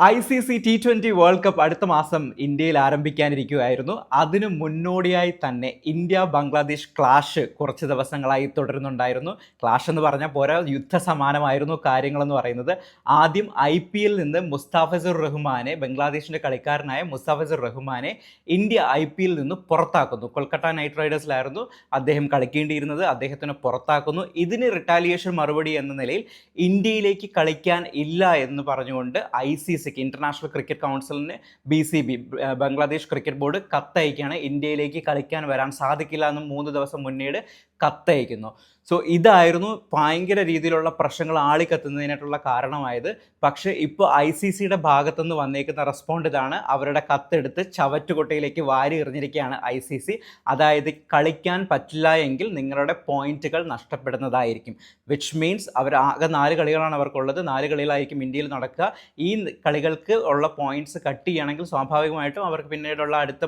ICC T20 world cup അടുത്ത മാസം ഇന്ത്യയിൽ ആരംഭിക്കാനിരിക്കുകയായിരുന്നു. അതിനു മുന്നോടിയായി തന്നെ ഇന്ത്യ ബംഗ്ലാദേശ് ക്ലാഷ് കുറച്ച് ദിവസങ്ങളായി തുടരുന്നുണ്ടായിരുന്നു. ക്ലാഷ് എന്ന് പറഞ്ഞാൽ പോരാ, യുദ്ധസമാനമായിരുന്നു കാര്യങ്ങളെന്ന് പറയുന്നത്. ആദ്യം IPL നിന്ന് മുസ്താഫിസുർ റഹ്മാനെ, ബംഗ്ലാദേശിൻ്റെ കളിക്കാരനായ മുസ്താഫിസുർ റഹ്മാനെ ഇന്ത്യ IPL നിന്ന് പുറത്താക്കുന്നു. കൊൽക്കത്ത നൈറ്റ് റൈഡേഴ്സിലായിരുന്നു അദ്ദേഹം കളിക്കേണ്ടിയിരുന്നത്. അദ്ദേഹത്തിന് പുറത്താക്കുന്നു. ഇതിന് റിട്ടാലിയേഷൻ മറുപടി എന്ന നിലയിൽ ഇന്ത്യയിലേക്ക് കളിക്കാൻ ഇല്ല എന്ന് പറഞ്ഞുകൊണ്ട് ICC ഇന്റർനാഷണൽ ക്രിക്കറ്റ് കൗൺസിലിന് BCB ബംഗ്ലാദേശ് ക്രിക്കറ്റ് ബോർഡ് കത്തയക്കുകയാണ്. ഇന്ത്യയിലേക്ക് കളിക്കാൻ വരാൻ സാധിക്കില്ല എന്ന് 3 ദിവസം മുന്നേ കത്തയക്കുന്നു. സോ ഇതായിരുന്നു ഭയങ്കര രീതിയിലുള്ള പ്രശ്നങ്ങൾ ആളിക്കത്തുന്നതിനായിട്ടുള്ള കാരണമായത്. പക്ഷേ ഇപ്പോൾ ICCയുടെ ഭാഗത്തുനിന്ന് വന്നേക്കുന്ന റെസ്പോണ്ട് ഇതാണ്. അവരുടെ കത്തെടുത്ത് ചവറ്റുകൊട്ടയിലേക്ക് വാരി എറിഞ്ഞിരിക്കുകയാണ് ICC. അതായത് കളിക്കാൻ പറ്റില്ല എങ്കിൽ നിങ്ങളുടെ പോയിന്റുകൾ നഷ്ടപ്പെടുന്നതായിരിക്കും. വിച്ച് മീൻസ് ആകെ 4 കളികളാണ് അവർക്കുള്ളത്. 4 കളികളായിരിക്കും ഇന്ത്യയിൽ നടക്കുക. ഈ കളികൾക്ക് ഉള്ള പോയിന്റ്സ് കട്ട് ചെയ്യുകയാണെങ്കിൽ സ്വാഭാവികമായിട്ടും അവർക്ക് പിന്നീടുള്ള അടുത്ത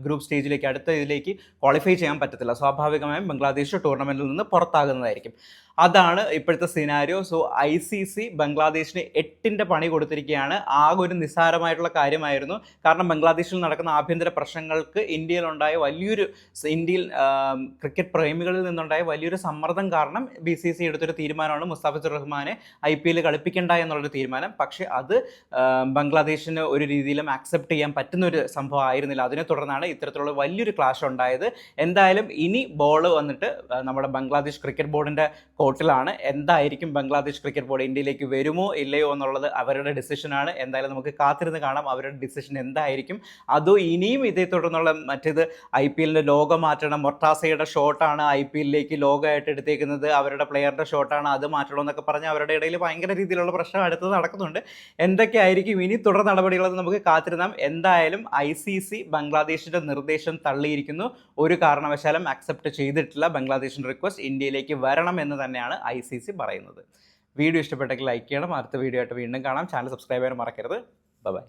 ഗ്രൂപ്പ് സ്റ്റേജിലേക്ക്, അടുത്ത ഇതിലേക്ക് ക്വാളിഫൈ ചെയ്യാൻ പറ്റത്തില്ല. സ്വാഭാവികമായും ബംഗ്ലാദേശ് ടൂർണമെൻറ്റിൽ നിന്ന് പുറത്താകുന്നതായിരിക്കും. അതാണ് ഇപ്പോഴത്തെ സിനാരിയോ. സോ ICC ബംഗ്ലാദേശിന് 8ൻ്റെ പണി കൊടുത്തിരിക്കുകയാണ്. ആകെ ഒരു നിസ്സാരമായിട്ടുള്ള കാര്യമായിരുന്നു. കാരണം ബംഗ്ലാദേശിൽ നടക്കുന്ന ആഭ്യന്തര പ്രശ്നങ്ങൾക്ക് ഇന്ത്യയിൽ ക്രിക്കറ്റ് പ്രേമികളിൽ നിന്നുണ്ടായ വലിയൊരു സമ്മർദ്ദം കാരണം BCC എടുത്തൊരു തീരുമാനമാണ് മുസ്താഫിസുർ റഹ്മാനെ IPL കളിപ്പിക്കേണ്ട എന്നുള്ളൊരു തീരുമാനം. പക്ഷേ അത് ബംഗ്ലാദേശിന് ഒരു രീതിയിലും ആക്സെപ്റ്റ് ചെയ്യാൻ പറ്റുന്ന ഒരു സംഭവം ആയിരുന്നില്ല. അതിനെ തുടർന്നാണ് ഇത്തരത്തിലുള്ള വലിയൊരു ക്ലാഷ് ഉണ്ടായത്. എന്തായാലും ഇനി ബോൾ വന്നിട്ട് നമ്മുടെ ബംഗ്ലാദേശ് ക്രിക്കറ്റ് ബോർഡിൻ്റെ കോർട്ടിലാണ്. എന്തായിരിക്കും ബംഗ്ലാദേശ് ക്രിക്കറ്റ് ബോർഡ് ഇന്ത്യയിലേക്ക് വരുമോ ഇല്ലയോ എന്നുള്ളത് അവരുടെ ഡിസിഷനാണ്. എന്തായാലും നമുക്ക് കാത്തിരുന്ന് കാണാം അവരുടെ ഡിസിഷൻ എന്തായിരിക്കും. അതോ ഇനിയും ഇതേ തുടർന്നുള്ള മറ്റേത് IPLൻ്റെ ലോഗോ മാറ്റണം, മൊർട്ടാസയുടെ ഷോട്ടാണ് IPLലേക്ക് ലോഗോ ആയിട്ട് എടുത്തേക്കുന്നത്, അവരുടെ പ്ലെയറുടെ ഷോട്ടാണ്, അത് മാറ്റണമെന്നൊക്കെ പറഞ്ഞ് അവരുടെ ഇടയിൽ ഭയങ്കര രീതിയിലുള്ള പ്രശ്നം അടുത്തത് നടക്കുന്നുണ്ട്. എന്തൊക്കെയായിരിക്കും ഇനി തുടർ നടപടികളെന്ന് നമുക്ക് കാത്തിരുന്നാം. എന്തായാലും ICC ബംഗ്ലാദേശിൻ്റെ നിർദ്ദേശം തള്ളിയിരിക്കുന്നു. ഒരു കാരണവശാലും അക്സെപ്റ്റ് ചെയ്തിട്ടില്ല ബംഗ്ലാദേശിൻ്റെ റിക്വസ്റ്റ്. ഇന്ത്യയിലേക്ക് വരണം എന്ന് തന്നെയാണ് ICC പറയുന്നത്. വീഡിയോ ഇഷ്ടപ്പെട്ടെങ്കിൽ ലൈക്ക് ചെയ്യണം. അടുത്ത വീഡിയോ ആയിട്ട് വീണ്ടും കാണാം. ചാനൽ സബ്സ്ക്രൈബ് ചെയ്യാൻ മറക്കരുത്. ബൈ.